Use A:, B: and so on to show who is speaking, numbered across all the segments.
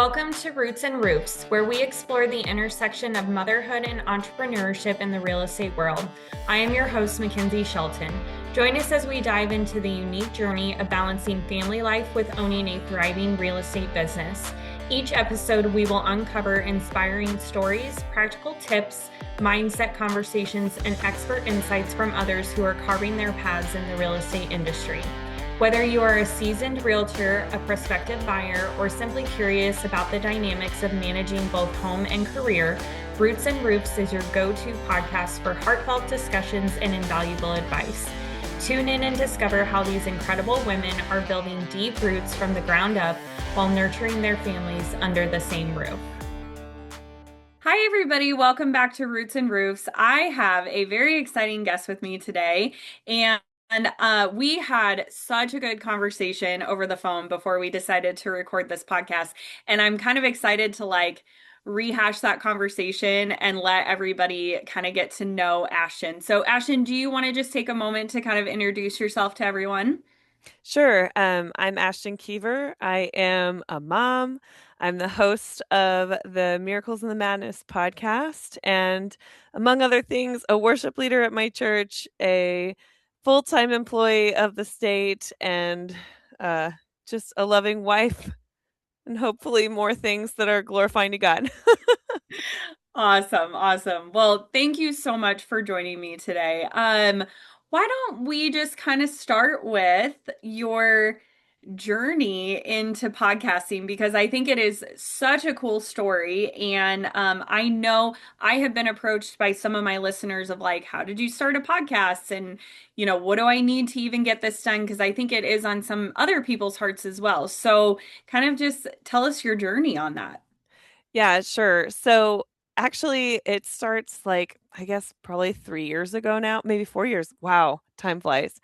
A: Welcome to Roots and Roofs, where we explore the intersection of motherhood and entrepreneurship in the real estate world. I am your host, Mackenzie Shelton. Join us as we dive into the unique journey of balancing family life with owning a thriving real estate business. Each episode, we will uncover inspiring stories, practical tips, mindset conversations, and expert insights from others who are carving their paths in the real estate industry. Whether you are a seasoned realtor, a prospective buyer, or simply curious about the dynamics of managing both home and career, Roots and Roofs is your go-to podcast for heartfelt discussions and invaluable advice. Tune in and discover how these incredible women are building deep roots from the ground up while nurturing their families under the same roof. Hi, everybody. Welcome back to Roots and Roofs. I have a very exciting guest with me today, and we had such a good conversation over the phone before we decided to record this podcast. And I'm kind of excited to rehash that conversation and let everybody kind of get to know Ashton. So Ashton, do you want to just take a moment to kind of introduce yourself to everyone?
B: Sure. I'm Ashton Kever. I am a mom. I'm the host of the Miracles in the Madness podcast, and among other things, a worship leader at my church, a full-time employee of the state, and uh, just a loving wife, and hopefully more things that are glorifying to God.
A: Awesome, awesome. Well, thank you so much for joining me today. Why don't we just kind of start with your journey into podcasting, because I think it is such a cool story. And I know I have been approached by some of my listeners of how did you start a podcast? And, what do I need to even get this done? Because I think it is on some other people's hearts as well. So kind of just tell us your journey on that.
B: Yeah, sure. So actually, it starts I guess probably 3 years ago now, maybe 4 years. Wow, time flies.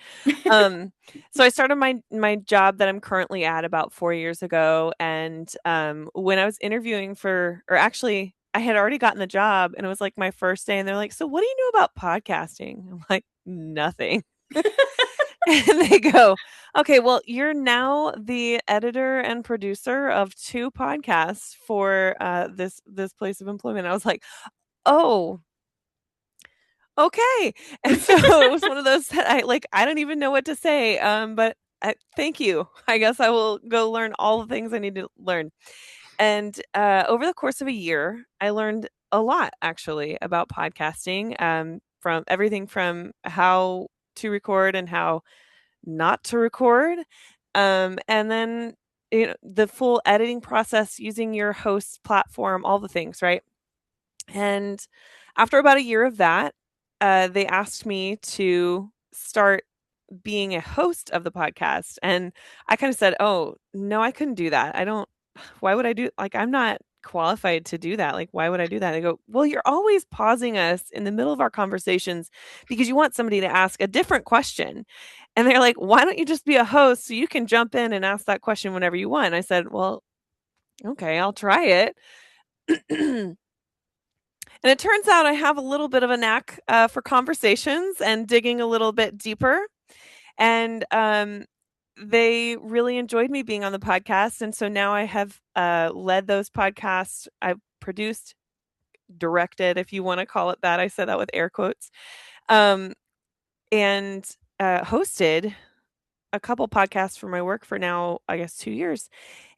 B: Um, so I started my job that I'm currently at about 4 years ago, and when I was interviewing or actually, I had already gotten the job, and it was like my first day, and they're like, "So, what do you know about podcasting?" I'm like, "Nothing." And they go, "Okay, well, you're now the editor and producer of two podcasts for this place of employment." I was like, "Oh, okay." And so it was one of those that I don't even know what to say. But thank you. I guess I will go learn all the things I need to learn. And over the course of a year, I learned a lot actually about podcasting. From everything from how to record and how not to record. And then the full editing process using your host platform, all the things, right? And after about a year of that, they asked me to start being a host of the podcast. And I kind of said, "Oh, no, I couldn't do that. I don't, why would I do, I'm not qualified to do that. Like, why would I do that?" They go, "Well, you're always pausing us in the middle of our conversations because you want somebody to ask a different question." And they're like, "Why don't you just be a host so you can jump in and ask that question whenever you want?" I said, "Well, okay, I'll try it." And it turns out I have a little bit of a knack for conversations and digging a little bit deeper. And they really enjoyed me being on the podcast. And so now I have led those podcasts. I've produced, directed, if you want to call it that. I said that with air quotes. Um, and hosted a couple podcasts for my work for now, I guess, 2 years.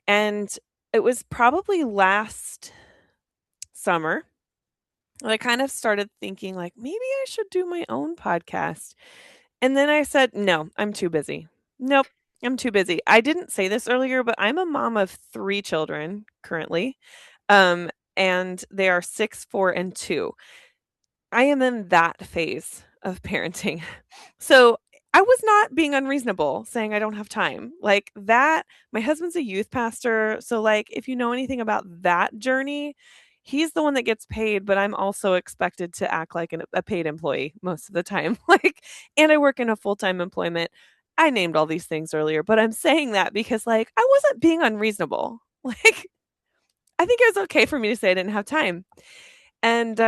B: And it was probably last summer that I kind of started thinking, like, maybe I should do my own podcast. And then I said, no, I'm too busy. Nope, I'm too busy. I didn't say this earlier, but I'm a mom of three children currently. Um, and they are 6, 4, and 2. I am in that phase of parenting. So I was not being unreasonable saying I don't have time. Like that, my husband's a youth pastor. So, like, if you know anything about that journey, he's the one that gets paid, but I'm also expected to act like a paid employee most of the time. And I work in a full time employment. I named all these things earlier, but I'm saying that because, I wasn't being unreasonable. I think it was okay for me to say I didn't have time. And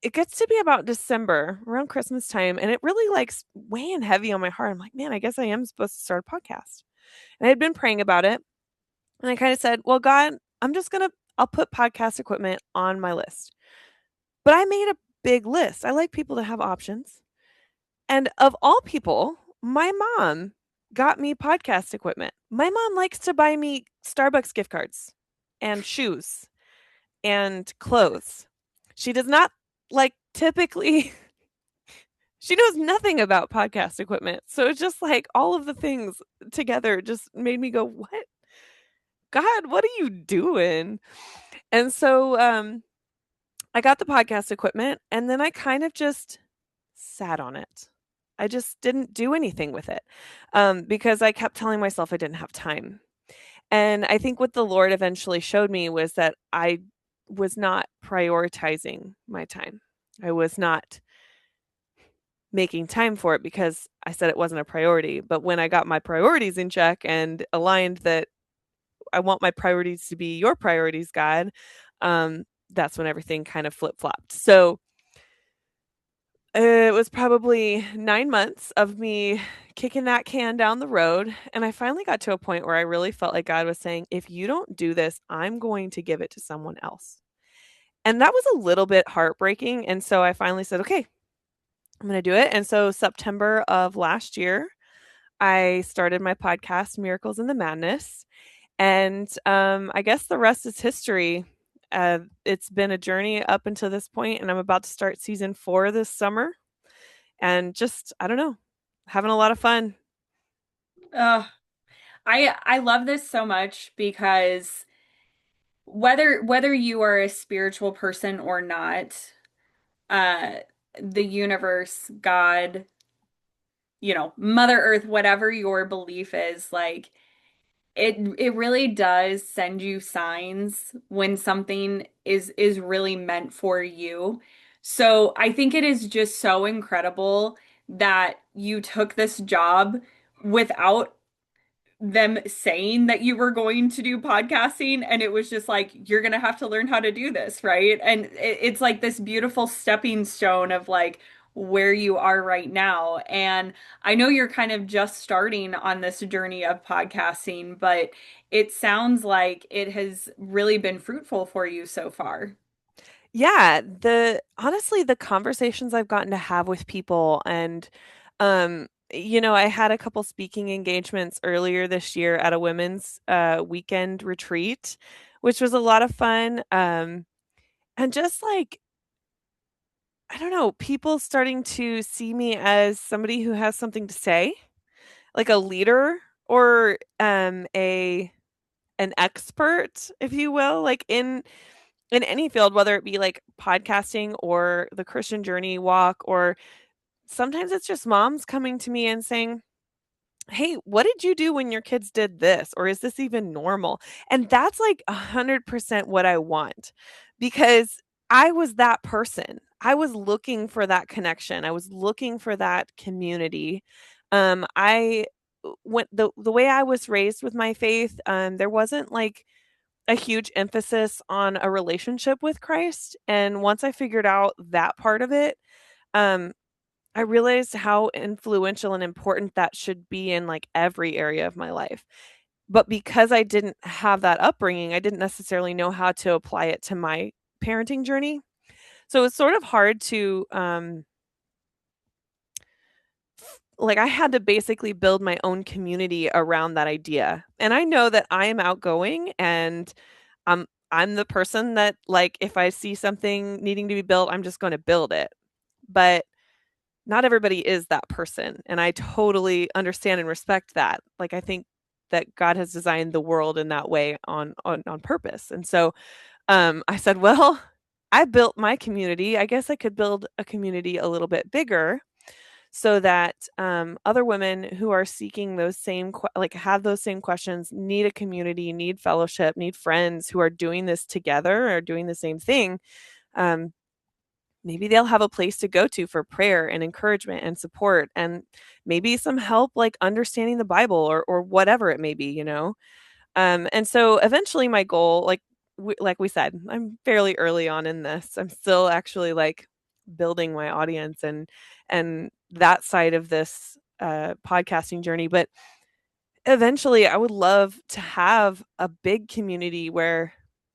B: it gets to be about December, around Christmas time, and it really weighing heavy on my heart. I'm like, man, I guess I am supposed to start a podcast. And I had been praying about it. And I kind of said, well, God, I'll put podcast equipment on my list. But I made a big list. I like people to have options. And of all people, my mom got me podcast equipment. My mom likes to buy me Starbucks gift cards and shoes and clothes. She does not like typically she knows nothing about podcast equipment. So it's just like all of the things together just made me go, "What? God, what are you doing?" And so I got the podcast equipment and then I kind of just sat on it. I just didn't do anything with it because I kept telling myself I didn't have time. And I think what the Lord eventually showed me was that I was not prioritizing my time. I was not making time for it because I said it wasn't a priority. But when I got my priorities in check and aligned that I want my priorities to be your priorities, God, that's when everything kind of flip flopped. So it was probably 9 months of me kicking that can down the road, and I finally got to a point where I really felt like God was saying, "If you don't do this, I'm going to give it to someone else." And that was a little bit heartbreaking, and so I finally said, "Okay, I'm gonna do it." And so September of last year, I started my podcast, Miracles in the Madness, and, I guess the rest is history. It's been a journey up until this point, and I'm about to start season 4 this summer. And just, I don't know, having a lot of fun.
A: Uh, I love this so much because whether you are a spiritual person or not, uh, the universe, God, Mother Earth, whatever your belief is, like it really does send you signs when something is really meant for you. So I think it is just so incredible that you took this job without them saying that you were going to do podcasting, and it was just like you're gonna have to learn how to do this, right? And it's like this beautiful stepping stone of like where you are right now. And I know you're kind of just starting on this journey of podcasting, but it sounds like it has really been fruitful for you so far.
B: Yeah, honestly, the conversations I've gotten to have with people and I had a couple speaking engagements earlier this year at a women's weekend retreat, which was a lot of fun. And just like I don't know, people starting to see me as somebody who has something to say, like a leader or a an expert, if you will, like in any field, whether it be like podcasting or the Christian journey walk, or sometimes it's just moms coming to me and saying, "Hey, what did you do when your kids did this? Or is this even normal?" And that's like 100% what I want because I was that person. I was looking for that connection. I was looking for that community. I went the way I was raised with my faith, there wasn't like a huge emphasis on a relationship with Christ, and once I figured out that part of it, um, I realized how influential and important that should be in, like, every area of my life. But because I didn't have that upbringing, I didn't necessarily know how to apply it to my parenting journey. So it's sort of hard to, like, I had to basically build my own community around that idea. And I know that I am outgoing and I'm the person that, like, if I see something needing to be built, I'm just gonna build it. But not everybody is that person, and I totally understand and respect that. Like, I think that God has designed the world in that way on purpose. And so, I said, "Well, I built my community. I guess I could build a community a little bit bigger so that other women who are seeking those same like have those same questions, need a community, need fellowship, need friends who are doing this together or doing the same thing. um, Maybe they'll have a place to go to for prayer and encouragement and support, and maybe some help like understanding the Bible or whatever it may be, and so eventually my goal, like we said, I'm fairly early on in this. I'm still actually like building my audience and that side of this podcasting journey. But eventually I would love to have a big community where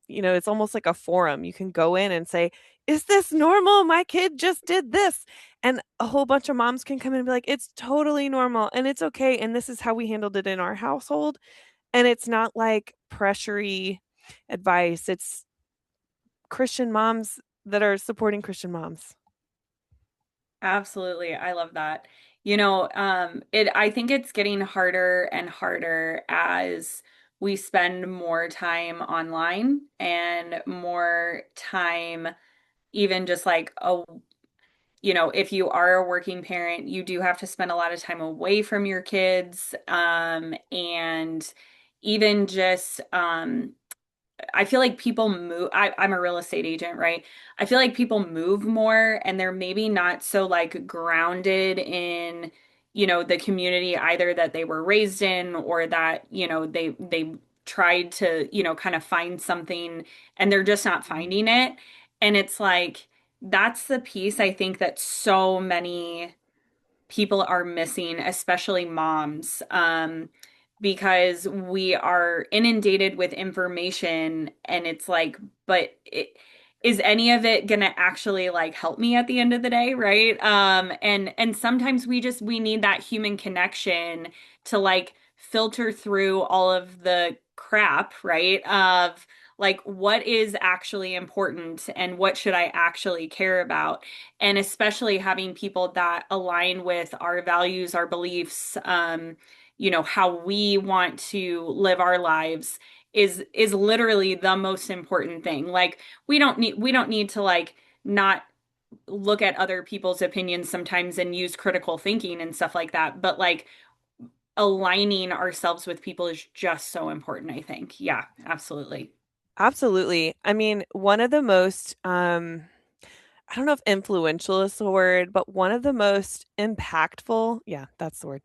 B: it's almost like a forum. You can go in and say, "Is this normal? My kid just did this." And a whole bunch of moms can come in and be like, "It's totally normal and it's okay. And this is how we handled it in our household." And it's not like pressury advice. It's Christian moms that are supporting Christian moms.
A: Absolutely. I love that. I think it's getting harder and harder as we spend more time online and more time even just like if you are a working parent, you do have to spend a lot of time away from your kids. And even just I feel like people move. I'm a real estate agent, right? I feel like people move more and they're maybe not so like grounded in, the community either that they were raised in or that, they tried to, kind of find something and they're just not finding it. And it's like that's the piece I think that so many people are missing, especially moms, because we are inundated with information and it's like, is any of it gonna actually like help me at the end of the day, right? And sometimes we need that human connection to like filter through all of the crap, right? Of like what is actually important and what should I actually care about, and especially having people that align with our values, our beliefs, how we want to live our lives is literally the most important thing. Like we don't need to like not look at other people's opinions sometimes and use critical thinking and stuff like that, but like aligning ourselves with people is just so important, I think. Yeah, absolutely.
B: Absolutely. I mean, one of the most, I don't know if influential is the word, but one of the most impactful, yeah, that's the word,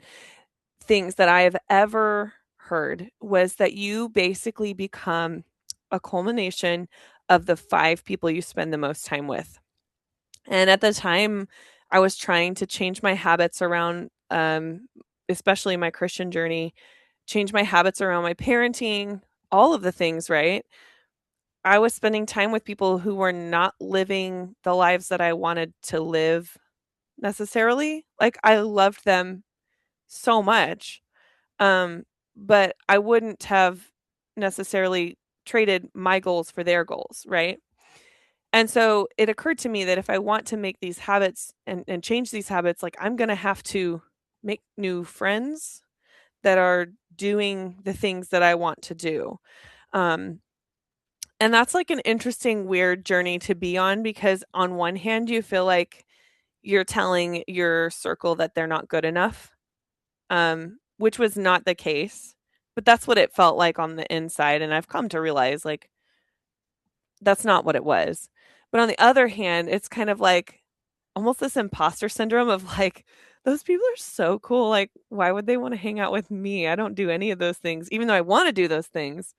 B: things that I have ever heard was that you basically become a culmination of the 5 people you spend the most time with. And at the time, I was trying to change my habits around, especially my Christian journey, change my habits around my parenting, all of the things, right? I was spending time with people who were not living the lives that I wanted to live necessarily. Like, I loved them so much, um, but I wouldn't have necessarily traded my goals for their goals, right? And so it occurred to me that if I want to make these habits and change these habits, like, I'm gonna have to make new friends that are doing the things that I want to do. Um, and that's like an interesting, weird journey to be on because on one hand, you feel like you're telling your circle that they're not good enough, which was not the case. But that's what it felt like on the inside. And I've come to realize like that's not what it was. But on the other hand, it's kind of like almost this imposter syndrome of like, those people are so cool. Like, why would they want to hang out with me? I don't do any of those things, even though I want to do those things.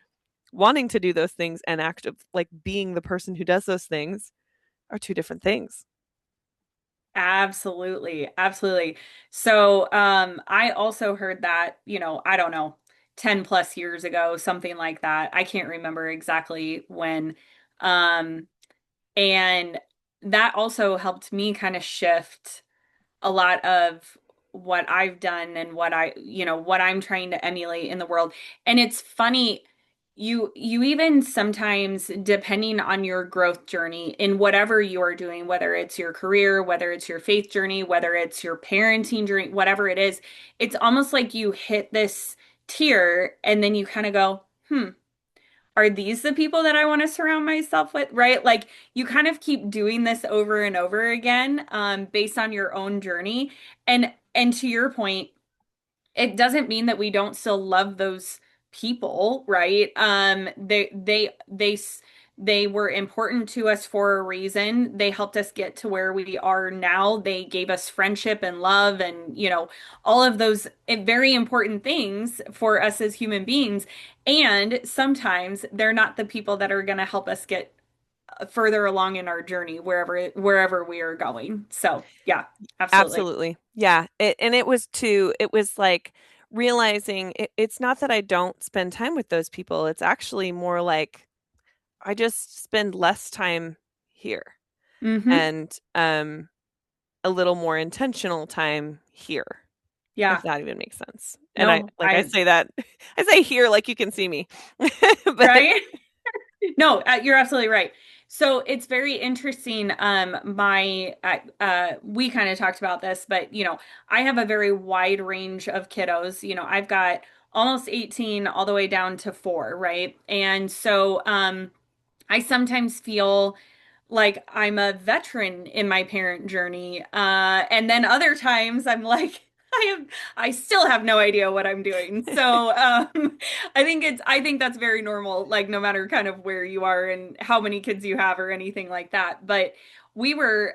B: Wanting to do those things and active, like being the person who does those things are 2 different things.
A: Absolutely. Absolutely. So, I also heard that, I don't know, 10 plus years ago, something like that. I can't remember exactly when. Um, and that also helped me kind of shift a lot of what I've done and what I'm trying to emulate in the world. And it's funny, you even sometimes, depending on your growth journey in whatever you're doing, whether it's your career, whether it's your faith journey, whether it's your parenting journey, whatever it is, it's almost like you hit this tier and then you kind of go, are these the people that I want to surround myself with? Right? Like you kind of keep doing this over and over again, based on your own journey. And to your point, it doesn't mean that we don't still love those people, right? They were important to us for a reason. They helped us get to where we are now. They gave us friendship and love and, all of those very important things for us as human beings. And sometimes they're not the people that are going to help us get further along in our journey wherever we are going. So, yeah, absolutely.
B: Absolutely. Yeah. It was like realizing it's not that I don't spend time with those people. It's actually more like I just spend less time here
A: Mm-hmm.
B: and a little more intentional time here, if
A: Yeah.
B: that even makes sense. And I
A: No,
B: like I say that I say here like you can see me. But
A: right? No, you're absolutely right. So it's very interesting. We kind of talked about this, but I have a very wide range of kiddos. I've got almost 18 all the way down to 4, right? And so, I sometimes feel like I'm a veteran in my parent journey. And then other times I'm like, I still have no idea what I'm doing. So, I think that's very normal, like no matter kind of where you are and how many kids you have or anything like that. But we were,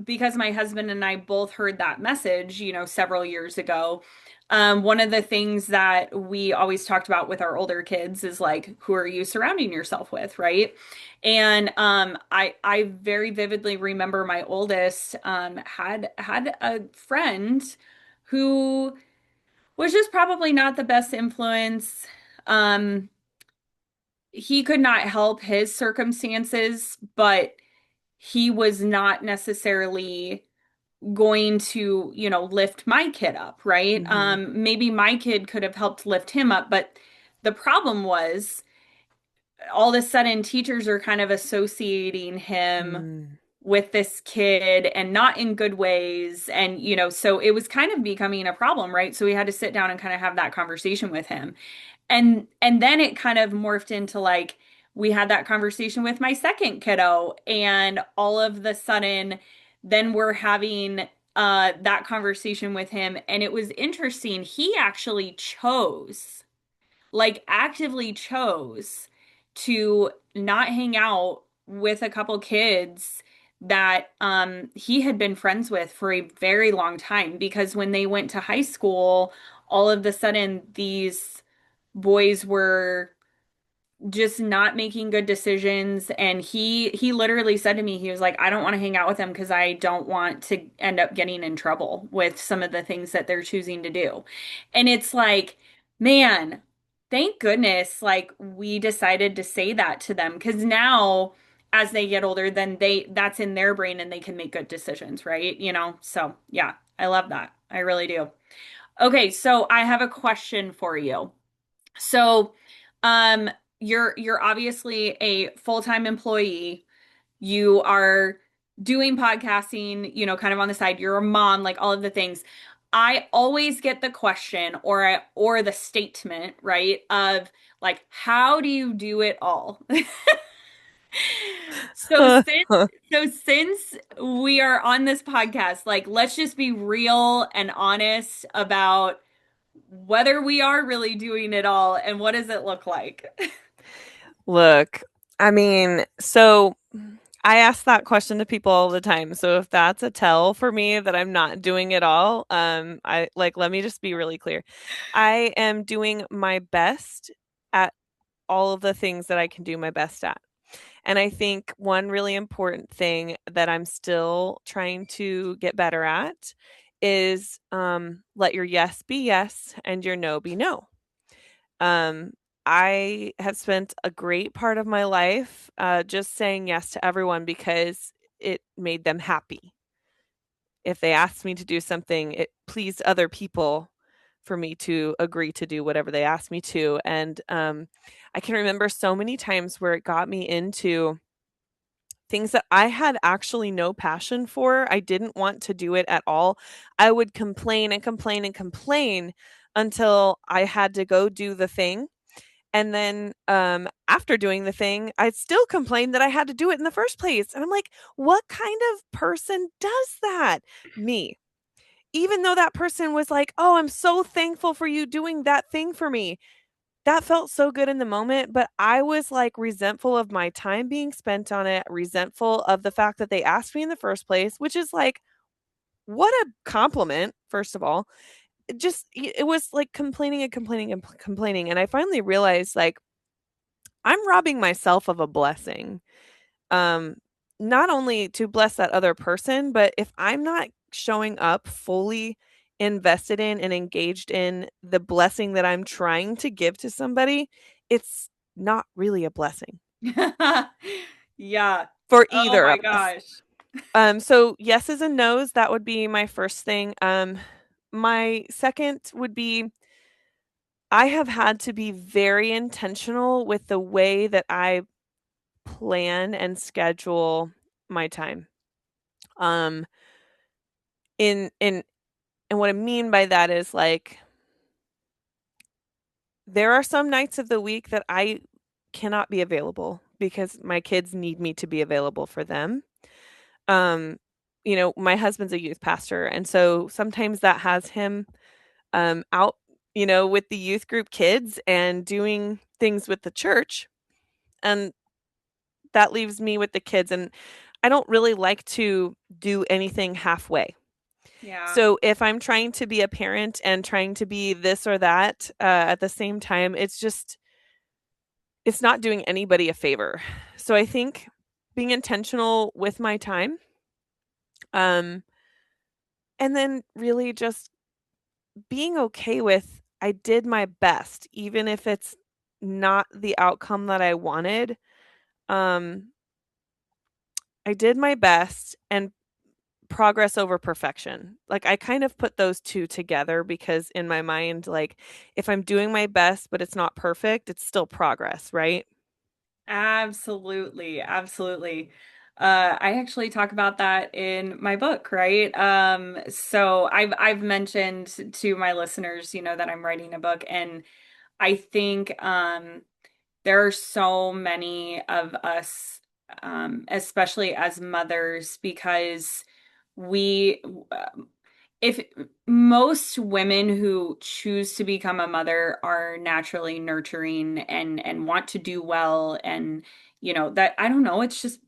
A: because my husband and I both heard that message, several years ago. One of the things that we always talked about with our older kids is like, who are you surrounding yourself with, right? And I very vividly remember my oldest had a friend who was just probably not the best influence. Um, he could not help his circumstances, but he was not necessarily going to, lift my kid up, right?
B: Mhm.
A: Maybe my kid could have helped lift him up, but the problem was all of a sudden teachers are kind of associating him
B: Mm.
A: with this kid and not in good ways. And, so it was kind of becoming a problem, right? So we had to sit down and kind of have that conversation with him. And then it kind of morphed into like we had that conversation with my second kiddo, and all of the sudden then we're having that conversation with him, and it was interesting. He actually chose, like actively chose to not hang out with a couple kids that he had been friends with for a very long time, because when they went to high school, all of the sudden these boys were just not making good decisions, and he literally said to me, he was like, I don't want to hang out with them because I don't want to end up getting in trouble with some of the things that they're choosing to do. And it's like, man, thank goodness like we decided to say that to them, because now as they get older, then that's in their brain and they can make good decisions, right? So yeah, I love that, I really do. Okay, so I have a question for you. So, um, you're obviously a full-time employee. You are doing podcasting, kind of on the side. You're a mom, like all of the things. I always get the question or the statement, right, of like, how do you do it all? So since we are on this podcast, like let's just be real and honest about whether we are really doing it all and what does it look like?
B: Look, I mean, so I ask that question to people all the time. So if that's a tell for me that I'm not doing it all, I like let me just be really clear. I am doing my best at all of the things that I can do my best at. And I think one really important thing that I'm still trying to get better at is let your yes be yes and your no be no. Um, I have spent a great part of my life just saying yes to everyone because it made them happy. If they asked me to do something, it pleased other people for me to agree to do whatever they asked me to. And I can remember so many times where it got me into things that I had actually no passion for. I didn't want to do it at all. I would complain and complain and complain until I had to go do the thing. And then after doing the thing, I'd still complain that I had to do it in the first place. And I'm like, what kind of person does that? Me. Even though that person was like, oh, I'm so thankful for you doing that thing for me. That felt so good in the moment, but I was like resentful of my time being spent on it, resentful of the fact that they asked me in the first place, which is like, what a compliment, first of all. It was like complaining and complaining and complaining. And I finally realized like, I'm robbing myself of a blessing. Um, Not only to bless that other person, but if I'm not showing up fully invested in and engaged in the blessing that I'm trying to give to somebody, it's not really a blessing.
A: Yeah.
B: for
A: Oh
B: either
A: my
B: of us.
A: gosh.
B: So yeses and nos, that would be my first thing. My second would be I have had to be very intentional with the way that I plan and schedule my time. Um, in and what I mean by that is like there are some nights of the week that I cannot be available because my kids need me to be available for them. Um, my husband's a youth pastor, and so sometimes that has him out, with the youth group kids and doing things with the church, and that leaves me with the kids, and I don't really like to do anything halfway.
A: Yeah.
B: So if I'm trying to be a parent and trying to be this or that at the same time, it's not doing anybody a favor. So I think being intentional with my time, um, and then really just being okay with I did my best, even if it's not the outcome that I wanted. Um, I did my best and progress over perfection. Like I kind of put those two together because in my mind, like if I'm doing my best, but it's not perfect, it's still progress, right?
A: Absolutely. Absolutely. I actually talk about that in my book, right? So I've mentioned to my listeners, that I'm writing a book, and I think there are so many of us, especially as mothers, because we, if most women who choose to become a mother are naturally nurturing and want to do well, and that I don't know, it's just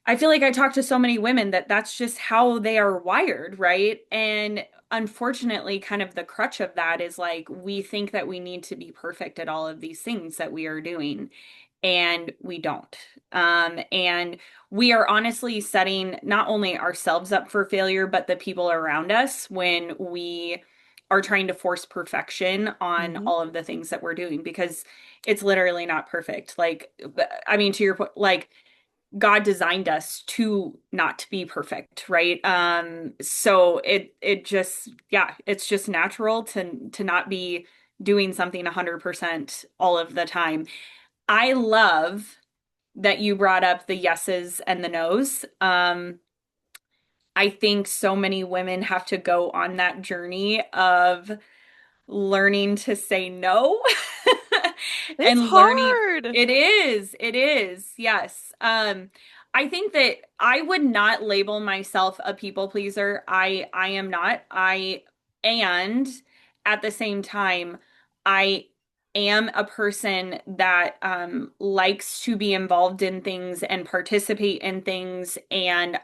A: I feel like I talk to so many women that that's just how they are wired, right? And unfortunately, kind of the crutch of that is like we think that we need to be perfect at all of these things that we are doing, and we don't. And we are honestly setting not only ourselves up for failure, but the people around us when we are trying to force perfection on
B: Mhm.
A: all of the things that we're doing, because it's literally not perfect. Like, I mean, to your point, like, God designed us to not be perfect, right? So it just, yeah, it's just natural to not be doing something 100% all of the time. I love that you brought up the yeses and the nos. I think so many women have to go on that journey of learning to say no
B: It's
A: and learning
B: hard.
A: it is, yes. I think that I would not label myself a people pleaser. I am not. And at the same time, I am a person that likes to be involved in things and participate in things, and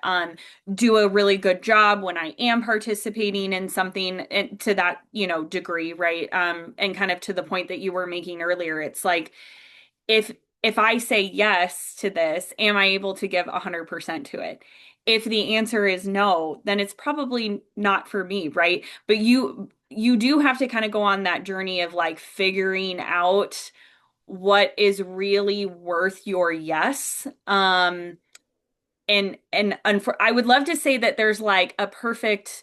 A: do a really good job when I am participating in something, to that, degree, right? And kind of to the point that you were making earlier, it's like if if I say yes to this, am I able to give 100% to it? If the answer is no, then it's probably not for me, right? But you do have to kind of go on that journey of like figuring out what is really worth your yes. And I would love to say that there's like a perfect,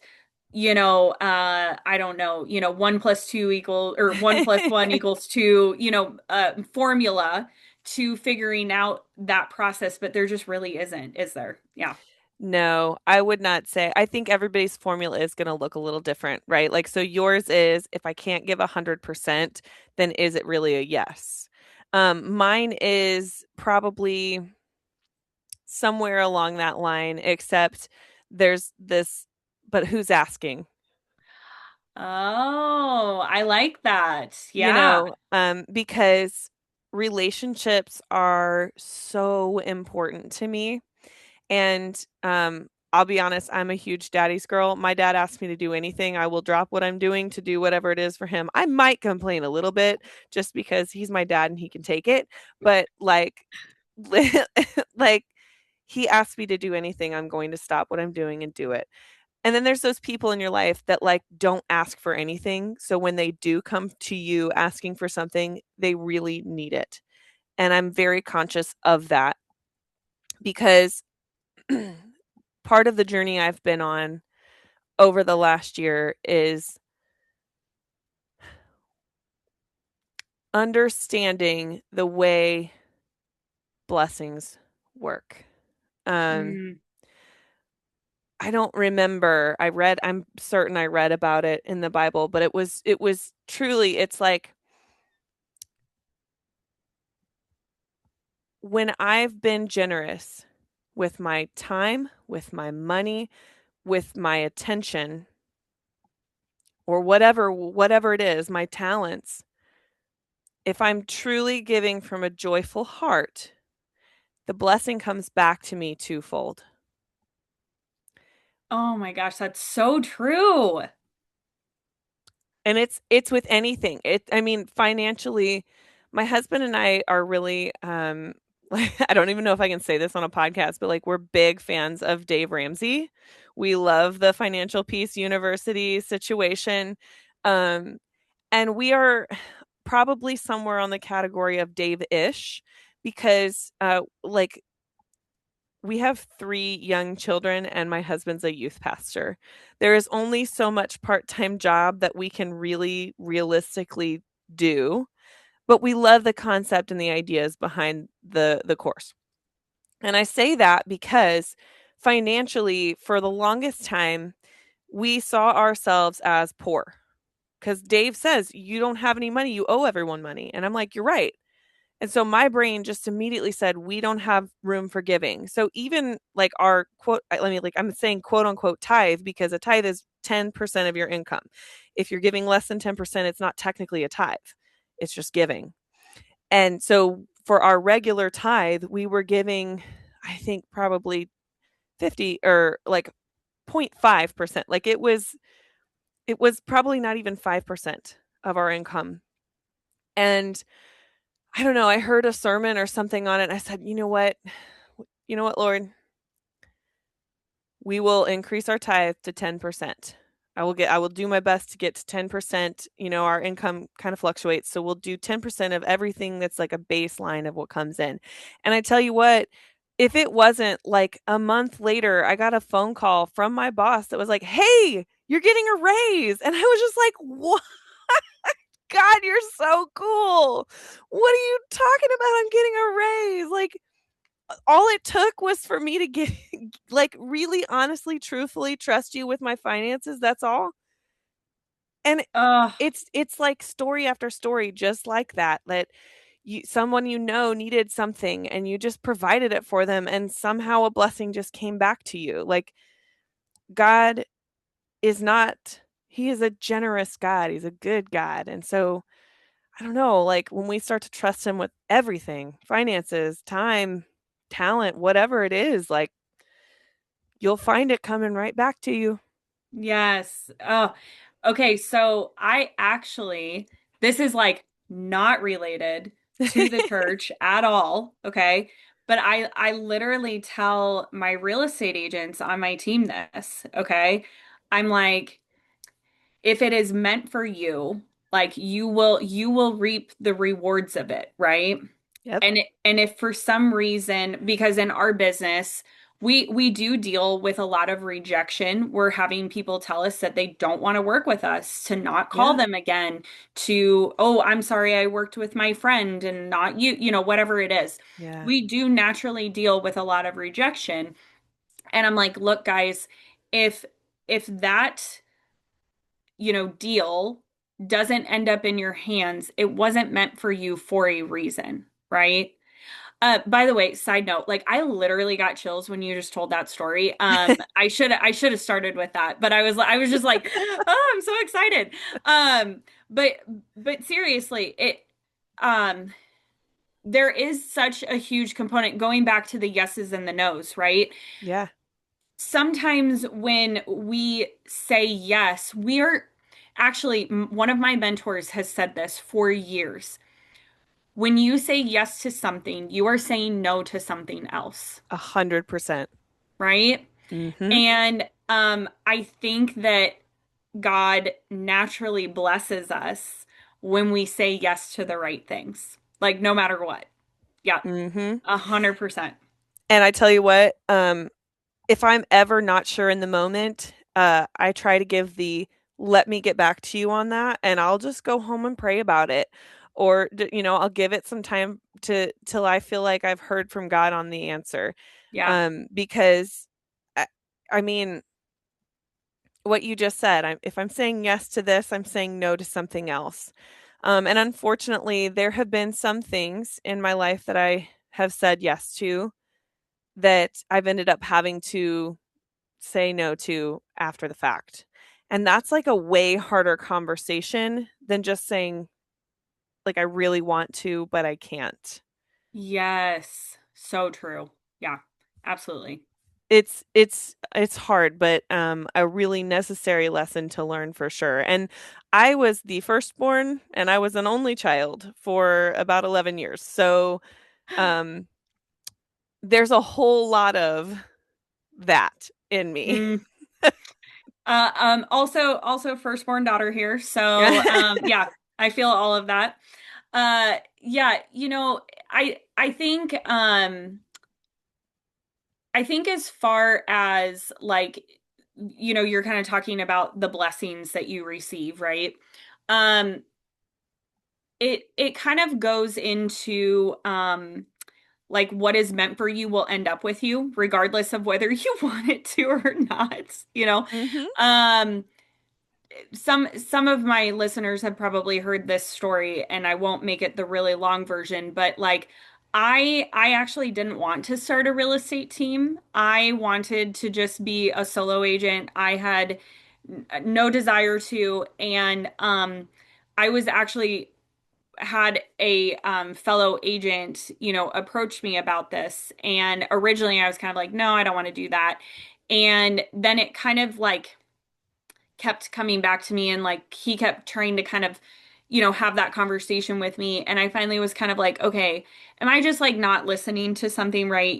A: I don't know, 1 + 2 equal, or 1 + 1 = 2, formula to figuring out that process, but there just really isn't, is there? Yeah.
B: No, I would not say. I think everybody's formula is going to look a little different, right? Like, so yours is if I can't give 100%, then is it really a yes? Mine is probably somewhere along that line, except there's this, but who's asking?
A: Oh, I like that. Yeah.
B: Because relationships are so important to me. And I'll be honest, I'm a huge daddy's girl. My dad asks me to do anything. I will drop what I'm doing to do whatever it is for him. I might complain a little bit just because he's my dad and he can take it. But like, like he asks me to do anything, I'm going to stop what I'm doing and do it. And then there's those people in your life that like don't ask for anything. So when they do come to you asking for something, they really need it. And I'm very conscious of that because part of the journey I've been on over the last year is understanding the way blessings work. Um,
A: Mm,
B: I don't remember. I'm certain I read about it in the Bible, but it was truly, it's like when I've been generous with my time, with my money, with my attention, or whatever it is, my talents, if I'm truly giving from a joyful heart, the blessing comes back to me twofold.
A: oh my gosh, that's so true.
B: And it's with anything. I mean, financially, my husband and I are really like, I don't even know if I can say this on a podcast, but like we're big fans of Dave Ramsey. We love the Financial Peace University situation. Um and we are probably somewhere on the category of Dave-ish because like we have 3 young children and my husband's a youth pastor. There is only so much part-time job that we can really realistically do, but we love the concept and the ideas behind the course. And I say that because financially, for the longest time, we saw ourselves as poor. Because Dave says, you don't have any money, you owe everyone money. And I'm like, you're right. And so my brain just immediately said, we don't have room for giving. So even like our quote, let me like, I'm saying quote unquote tithe because a tithe is 10% of your income. If you're giving less than 10%, it's not technically a tithe, it's just giving. And so for our regular tithe, we were giving, I think, probably 50 or like 0.5%. Like it was probably not even 5% of our income. And I don't know, I heard a sermon or something on it. And I said, you know what? You know what, Lord? We will increase our tithe to 10%. I will do my best to get to 10%. You know, our income kind of fluctuates. So we'll do 10% of everything that's like a baseline of what comes in. And I tell you what, if it wasn't like a month later, I got a phone call from my boss that was like, "Hey, you're getting a raise." And I was just like, "What? God, you're so cool. What are you talking about? I'm getting a raise." Like all it took was for me to get like really honestly, truthfully trust you with my finances. That's all. And
A: Oh,
B: it's like story after story just like that someone needed something and you just provided it for them and somehow a blessing just came back to you. Like God is not he is a generous God. He's a good God. And so I don't know, like when we start to trust him with everything, finances, time, talent, whatever it is, like you'll find it coming right back to you.
A: yes. Oh, okay. So this is like not related to the church at all. Okay. But I literally tell my real estate agents on my team this. Okay. I'm like, if it is meant for you, like you will reap the rewards of it, right?
B: Yep.
A: And if for some reason, because in our business, we do deal with a lot of rejection. We're having people tell us that they don't want to work with us, to not call
B: Yeah.
A: them again, to, oh, I'm sorry, I worked with my friend and not you, whatever it is.
B: Yeah.
A: We do naturally deal with a lot of rejection. And I'm like, look, guys, if that deal doesn't end up in your hands, it wasn't meant for you for a reason, right? By the way, side note, like I literally got chills when you just told that story. I should have started with that, but I was just like, oh, I'm so excited. Um, but but seriously, um there is such a huge component going back to the yeses and the nos, right?
B: Yeah.
A: Sometimes when we say yes, we are actually, one of my mentors has said this for years. When you say yes to something, you are saying no to something else,
B: 100%.
A: right?
B: Mhm.
A: And I think that God naturally blesses us when we say yes to the right things, like no matter what. Yeah,
B: Mhm.
A: 100%.
B: And I tell you what, if I'm ever not sure in the moment, I try to give the let me get back to you on that, and I'll just go home and pray about it. Or, I'll give it some time to till I feel like I've heard from God on the answer.
A: Yeah.
B: Because I, I mean, what you just said, if I'm saying yes to this, I'm saying no to something else. And unfortunately, there have been some things in my life that I have said yes to that I've ended up having to say no to after the fact. And that's like a way harder conversation than just saying, like, I really want to, but I can't.
A: Yes. So true. Yeah, absolutely.
B: It's hard, but a really necessary lesson to learn for sure. And I was the firstborn and I was an only child for about 11 years. So um there's a whole lot of that in me.
A: Mm. Also firstborn daughter here. So, yeah, I feel all of that. Yeah, I think, I think as far as like, you're kind of talking about the blessings that you receive, right? Um, it kind of goes into, like what is meant for you will end up with you, regardless of whether you want it to or not, you know?
B: Mhm.
A: Um, some of my listeners have probably heard this story and I won't make it the really long version, but like I actually didn't want to start a real estate team. I wanted to just be a solo agent. I had no desire to, and I was actually had a fellow agent, approach me about this. And originally I was kind of like, no, I don't want to do that. And then it kind of like kept coming back to me and like he kept trying to kind of have that conversation with me, and I finally was kind of like, okay, am I just like not listening to something, right?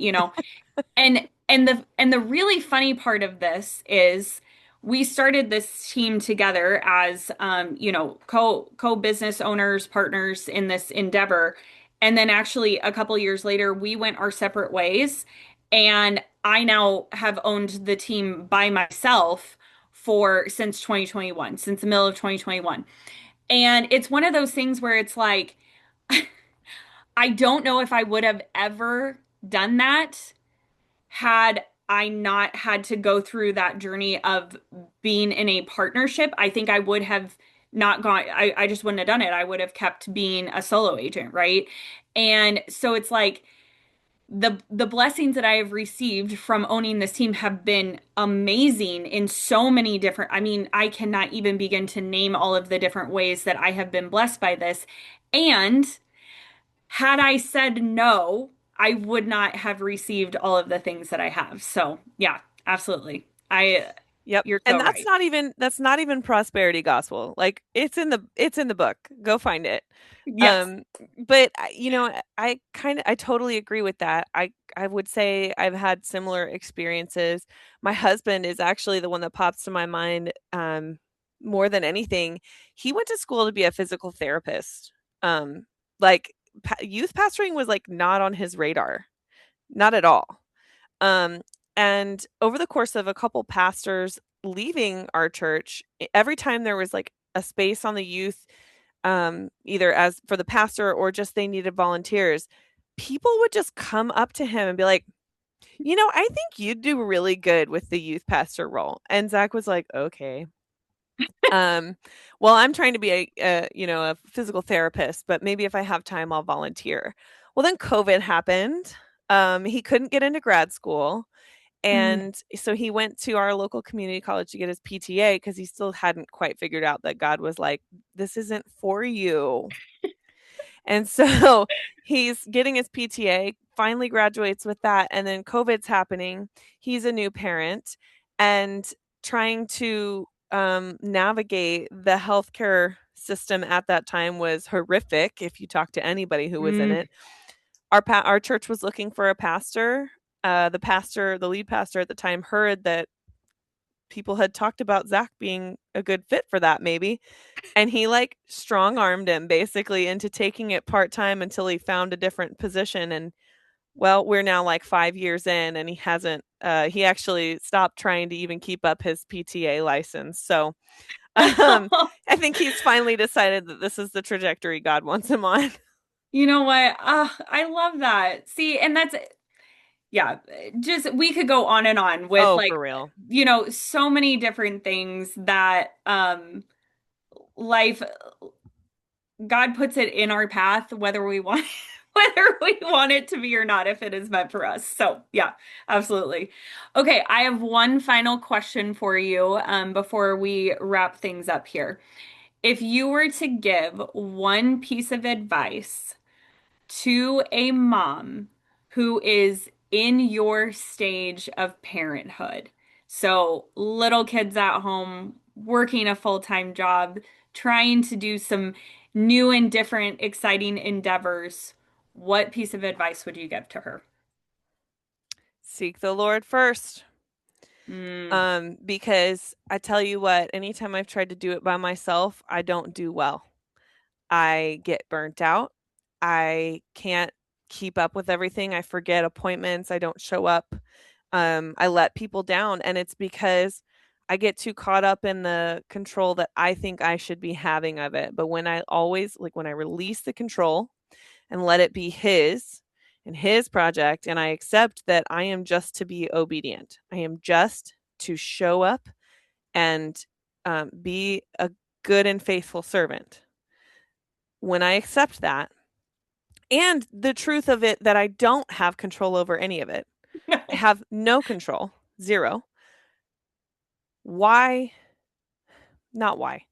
A: And the really funny part of this is we started this team together as co business owners, partners in this endeavor. And then actually a couple years later we went our separate ways, and I now have owned the team by myself for since 2021, since the middle of 2021. And it's one of those things where it's like I don't know if I would have ever done that had I not had to go through that journey of being in a partnership. I think I would have not gone, I just wouldn't have done it. I would have kept being a solo agent, right? And so it's like the blessings that I have received from owning this team have been amazing in so many different, I mean, I cannot even begin to name all of the different ways that I have been blessed by this. And had I said no, I would not have received all of the things that I have. So, yeah, absolutely.
B: Yep.
A: You're
B: And
A: so right.
B: that's not even prosperity gospel. Like it's in the book. Go find it.
A: Yes.
B: Um but I totally agree with that. I would say I've had similar experiences. My husband is actually the one that pops to my mind more than anything. He went to school to be a physical therapist. Um like youth pastoring was like not on his radar. Not at all. Um, and over the course of a couple pastors leaving our church, every time there was like a space on the youth, either as for the pastor or just they needed volunteers, people would just come up to him and be like, I think you'd do really good with the youth pastor role. And Zach was like, okay. Um, well, I'm trying to be a physical therapist, but maybe if I have time, I'll volunteer. Well, then COVID happened. He couldn't get into grad school.
A: Mm.
B: And so he went to our local community college to get his PTA because he still hadn't quite figured out that God was like, this isn't for you. And so he's getting his PTA, finally graduates with that. And then COVID's happening. He's a new parent and trying to navigate the healthcare system at that time was horrific. If you talk to anybody who was in
A: Mm.
B: it, our church was looking for a pastor. The lead pastor at the time, heard that people had talked about Zach being a good fit for that maybe. And he like strong armed him basically into taking it part time until he found a different position. And well, we're now like 5 years in, and he hasn't. He actually stopped trying to even keep up his PTA license. So I think he's finally decided that this is the trajectory God wants him on.
A: You know what? I love that. See, and that's, yeah, just we could go on and on with
B: Oh,
A: like,
B: for real.
A: so many different things that life God puts it in our path, whether we want whether we want it to be or not, if it is meant for us. So yeah, absolutely. Okay, I have one final question for you before we wrap things up here. If you were to give one piece of advice to a mom who is in your stage of parenthood. So, little kids at home, working a full-time job, trying to do some new and different, exciting endeavors. What piece of advice would you give to her?
B: Seek the Lord first.
A: Mm.
B: Because I tell you what, anytime I've tried to do it by myself, I don't do well. I get burnt out. I can't keep up with everything. I forget appointments. I don't show up. I let people down. And it's because I get too caught up in the control that I think I should be having of it. But when I release the control and let it be His and His project, and I accept that I am just to be obedient, I am just to show up and be a good and faithful servant. When I accept that, and the truth of it that I don't have control over any of it, I
A: No.
B: have no control, zero. Why? Not why.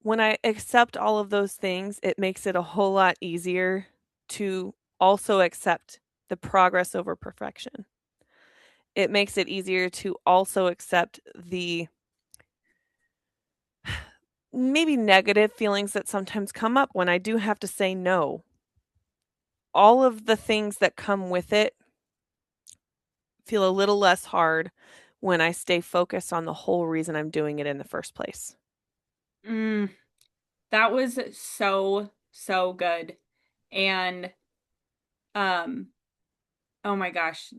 B: When I accept all of those things, it makes it a whole lot easier to also accept the progress over perfection. It makes it easier to also accept the maybe negative feelings that sometimes come up when I do have to say no. All of the things that come with it feel a little less hard when I stay focused on the whole reason I'm doing it in the first place.
A: Mm, that was so, so good. And um oh my gosh.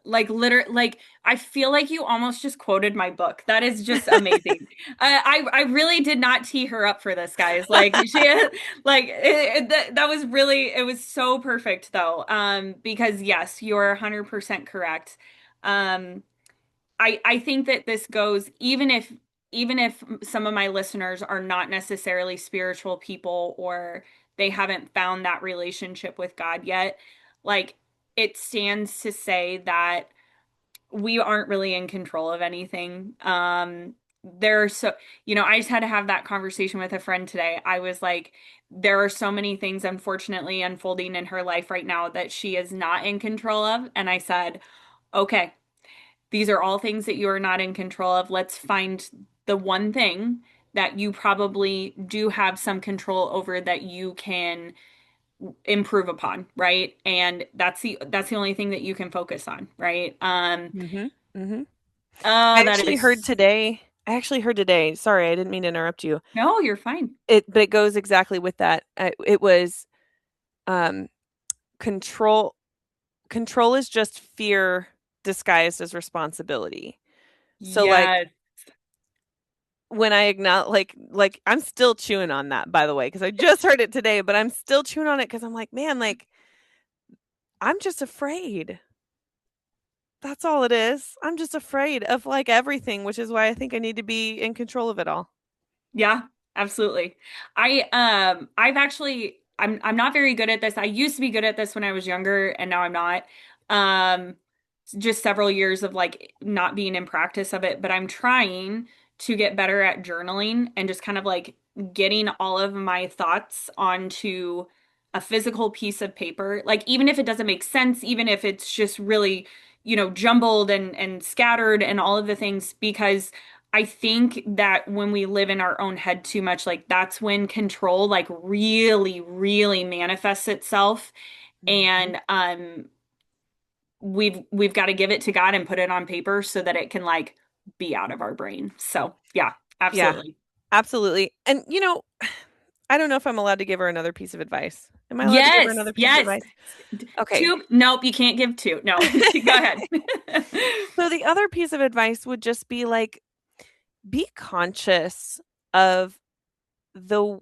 A: Like I feel like you almost just quoted my book. That is just amazing. I really did not tee her up for this, guys. Like that was really it was so perfect though. Because yes, you're 100% correct. Um I think that this goes even if some of my listeners are not necessarily spiritual people or they haven't found that relationship with God yet, like it stands to say that we aren't really in control of anything. There's so, I just had to have that conversation with a friend today. I was like, there are so many things unfortunately unfolding in her life right now that she is not in control of. And I said, okay, these are all things that you are not in control of. Let's find the one thing that you probably do have some control over that you can improve upon, right? And that's the only thing that you can focus on, right?
B: Mhm. Mhm.
A: Oh, that is
B: I actually heard today. Sorry, I didn't mean to interrupt you.
A: no, you're fine.
B: But it goes exactly with that. It was um control control is just fear disguised as responsibility. So like
A: Yes.
B: when I acknowledge like I'm still chewing on that by the way because I just heard it today, but I'm still chewing on it because I'm like, man, like I'm just afraid. That's all it is. I'm just afraid of like everything, which is why I think I need to be in control of it all.
A: Yeah, absolutely. I'm not very good at this. I used to be good at this when I was younger and now I'm not. Um just several years of like not being in practice of it, but I'm trying to get better at journaling and just kind of like getting all of my thoughts onto a physical piece of paper. Like even if it doesn't make sense, even if it's just really, jumbled and scattered and all of the things, because I think that when we live in our own head too much, like that's when control like really, really manifests itself.
B: Mhm.
A: And we've got to give it to God and put it on paper so that it can like be out of our brain. So, yeah,
B: Yeah,
A: absolutely.
B: absolutely. And I don't know if I'm allowed to give her another piece of advice. Am I allowed to give her
A: Yes,
B: another piece of
A: yes.
B: advice? Okay.
A: Two. Nope, you can't give two. No, go ahead.
B: So the other piece of advice would just be like, be conscious of the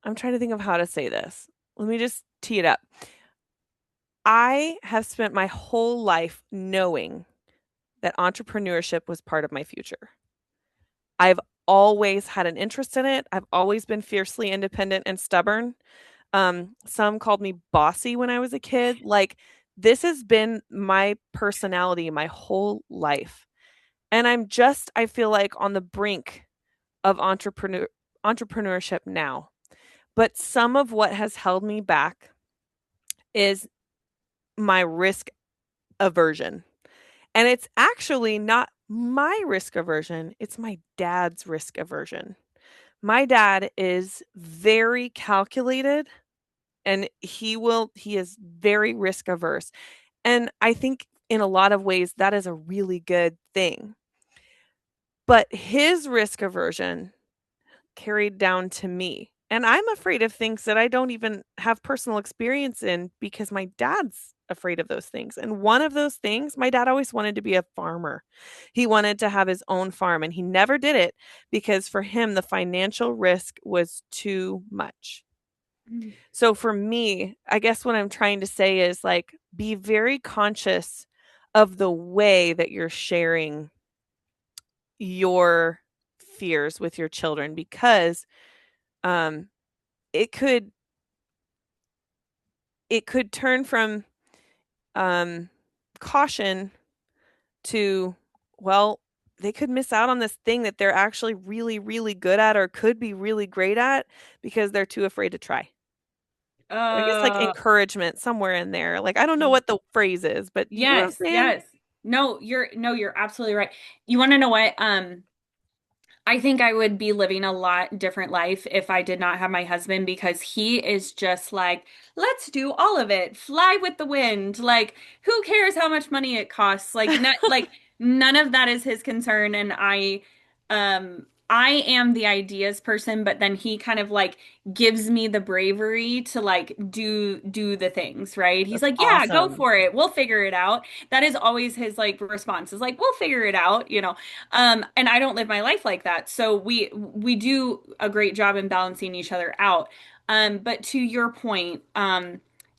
B: I'm trying to think of how to say this. Let me just tee it up. I have spent my whole life knowing that entrepreneurship was part of my future. I've always had an interest in it. I've always been fiercely independent and stubborn. Some called me bossy when I was a kid. Like, this has been my personality my whole life. And I feel like on the brink of entrepreneurship now. But some of what has held me back is my risk aversion. And it's actually not my risk aversion, it's my dad's risk aversion. My dad is very calculated and he is very risk averse. And I think in a lot of ways that is a really good thing. But his risk aversion carried down to me. And I'm afraid of things that I don't even have personal experience in because my dad's afraid of those things. And one of those things, my dad always wanted to be a farmer. He wanted to have his own farm and he never did it because for him, the financial risk was too much. So for me, I guess what I'm trying to say is like, be very conscious of the way that you're sharing your fears with your children because um it could turn from um caution to, well, they could miss out on this thing that they're actually really really good at or could be really great at because they're too afraid to try. I guess like
A: Uh,
B: encouragement somewhere in there. Like I don't know what the phrase is, but you know what I'm
A: yes,
B: saying?
A: yes. No, you're absolutely right. You want to know what? I think I would be living a lot different life if I did not have my husband because he is just like, let's do all of it. Fly with the wind. Like, who cares how much money it costs? Like none of that is his concern. And I am the ideas person, but then he kind of like gives me the bravery to like do the things, right? He's
B: That's
A: like, yeah, go
B: awesome.
A: for it. We'll figure it out. That is always his like response is like, we'll figure it out, you know. And I don't live my life like that. So we do a great job in balancing each other out. But to your point,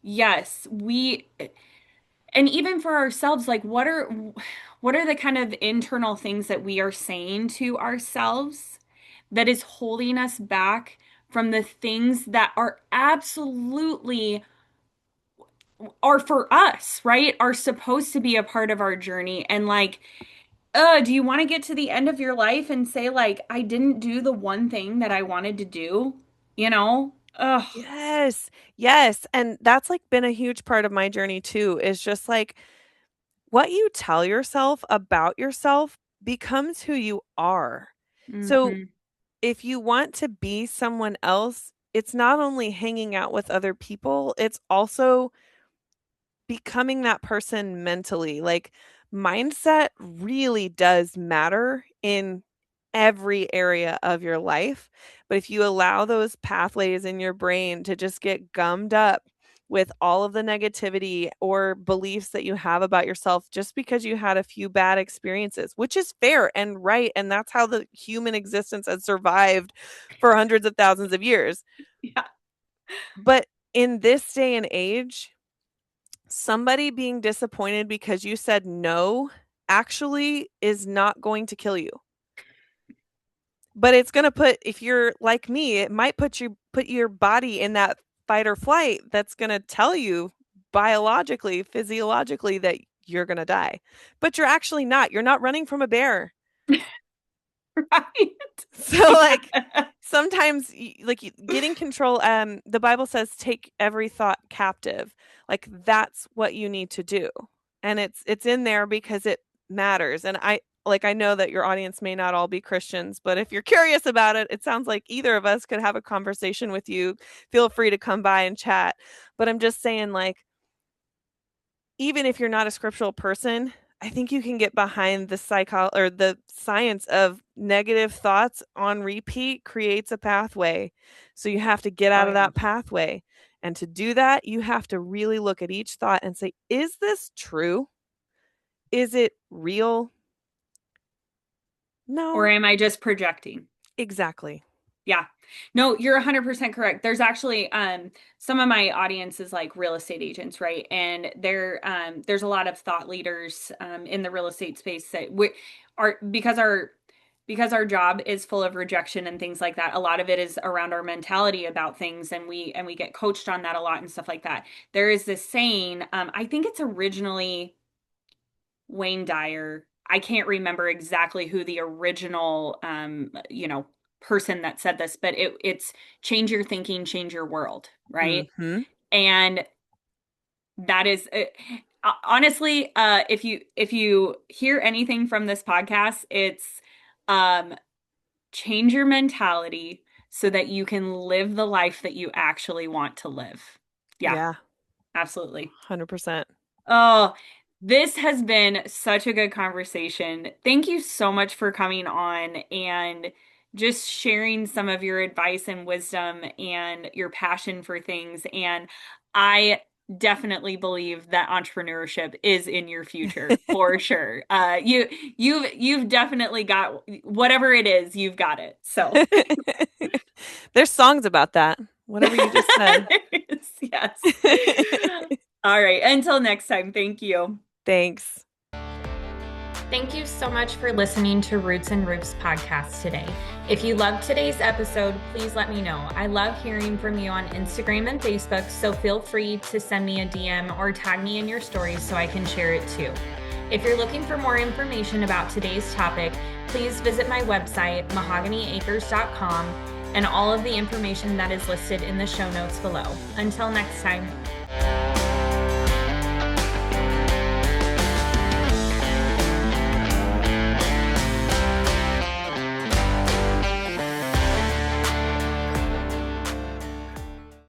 A: yes, we and even for ourselves, like what are the kind of internal things that we are saying to ourselves that is holding us back from the things that are absolutely are for us, right? Are supposed to be a part of our journey and like do you want to get to the end of your life and say, like, I didn't do the one thing that I wanted to do? You know? Ugh.
B: Yes. Yes, and that's like been a huge part of my journey too is just like what you tell yourself about yourself becomes who you are. So
A: Hmm.
B: if you want to be someone else, it's not only hanging out with other people, it's also becoming that person mentally. Like mindset really does matter in every area of your life. But if you allow those pathways in your brain to just get gummed up with all of the negativity or beliefs that you have about yourself just because you had a few bad experiences, which is fair and right. And that's how the human existence has survived for hundreds of thousands of years.
A: Yeah.
B: But in this day and age, somebody being disappointed because you said no actually is not going to kill you. But it's going to put if you're like me, it might put your body in that fight or flight that's going to tell you biologically, physiologically that you're going to die. But you're actually not. You're not running from a bear.
A: Right.
B: So like
A: Yeah.
B: sometimes getting control the Bible says take every thought captive. Like that's what you need to do. And it's in there because it matters. And I know that your audience may not all be Christians, but if you're curious about it, it sounds like either of us could have a conversation with you. Feel free to come by and chat. But I'm just saying like even if you're not a scriptural person, I think you can get behind the the science of negative thoughts on repeat creates a pathway. So you have to get
A: Oh,
B: out of
A: yeah.
B: that pathway. And to do that, you have to really look at each thought and say, is this true? Is it real?
A: Or
B: No,
A: am I just projecting?
B: exactly.
A: Yeah. No, you're 100% correct. There's actually some of my audience is like real estate agents, right? And there's a lot of thought leaders in the real estate space that are because our job is full of rejection and things like that. A lot of it is around our mentality about things, and we get coached on that a lot and stuff like that. There is this saying, I think it's originally Wayne Dyer. I can't remember exactly who the original person that said this, but it's change your thinking, change your world, right?
B: Mhm.
A: And that is honestly, if you hear anything from this podcast, it's um change your mentality so that you can live the life that you actually want to live. Yeah,
B: Yeah,
A: absolutely.
B: 100%.
A: Oh, this has been such a good conversation. Thank you so much for coming on and just sharing some of your advice and wisdom and your passion for things. And I definitely believe that entrepreneurship is in your future for sure. You've definitely got whatever it is, you've got it. So
B: There's songs about that. Whatever you just said.
A: yes. All right. Until next time, thank you.
B: Thanks.
A: Thank you so much for listening to Roots and Roofs podcast today. If you loved today's episode, please let me know. I love hearing from you on Instagram and Facebook, so feel free to send me a DM or tag me in your stories so I can share it too. If you're looking for more information about today's topic, please visit my website, mahoganyacres.com, and all of the information that is listed in the show notes below. Until next time.